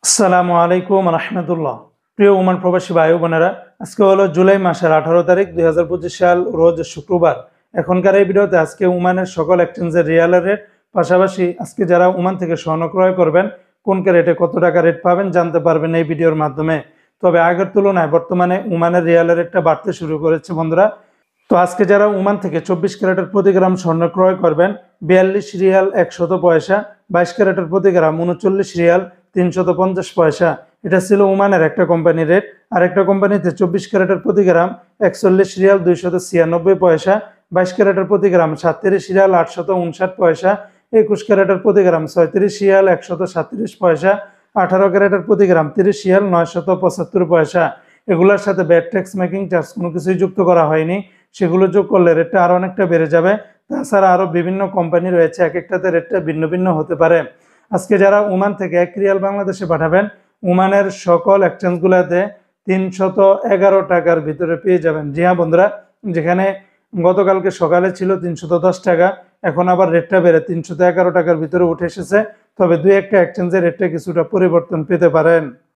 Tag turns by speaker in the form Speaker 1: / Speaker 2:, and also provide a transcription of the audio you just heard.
Speaker 1: আসসালামু আলাইকুম রহমতুল্লাহ। প্রিয় ওমান প্রবাসী ভাই বোনেরা, আজকে হলো জুলাই মাসের 18 তারিখ 2025 সাল, রোজ শুক্রবার। এখনকার এই ভিডিওতে আজকে ওমানের সকল এক্সচেঞ্জের রিয়ালের রেট, পাশাপাশি আজকে যারা ওমান থেকে স্বর্ণ ক্রয় করবেন কোন রেটে কত টাকা রেট পাবেন জানতে পারবেন এই ভিডিওর মাধ্যমে। তবে আগের তুলনায় বর্তমানে ওমানের রিয়ালের রেটটা বাড়তে শুরু করেছে বন্ধুরা। তো আজকে যারা ওমান থেকে 24 ক্যারেটের প্রতি গ্রাম স্বর্ণ ক্রয় করবেন 42 রিয়াল 100 পয়সা, 22 ক্যারেটের প্রতি গ্রাম 39 রিয়াল 350 পয়সা। এটা ছিল ওমানের একটা কোম্পানির রেট। আর একটা কোম্পানিতে 24 ক্যারেটের প্রতি গ্রাম 41 রিয়াল 296 পয়সা, 22 ক্যারেটের প্রতি গ্রাম 37 রিয়াল 859 পয়সা, 21 ক্যারেটের প্রতি গ্রাম 36 রিয়াল 137 পয়সা, 18 ক্যারেটের প্রতি গ্রাম 30 রিয়াল 975 পয়সা। এগুলোর সাথে ব্যাট ট্যাক্স মেকিং চার্জ কোনো কিছুই যুক্ত করা হয়নি। সেগুলো যোগ করলে রেটটা আরও অনেকটা বেড়ে যাবে। তাছাড়া আরও বিভিন্ন কোম্পানি রয়েছে, এক একটাতে রেটটা ভিন্ন ভিন্ন হতে পারে। আজকে যারা ওমান থেকে 1 রিয়াল বাংলাদেশে পাঠাবেন, ওমানের সকল এক্সচেঞ্জগুলোতে 311 টাকার ভিতরে পেয়ে যাবেন। জি হ্যাঁ বন্ধুরা, যেখানে গতকালকে সকালে ছিল 310 টাকা, এখন আবার রেটটা বেড়ে 311 টাকার ভিতরে উঠে এসেছে। তবে দুই একটা এক্সচেঞ্জের রেটটা কিছুটা পরিবর্তন পেতে পারেন।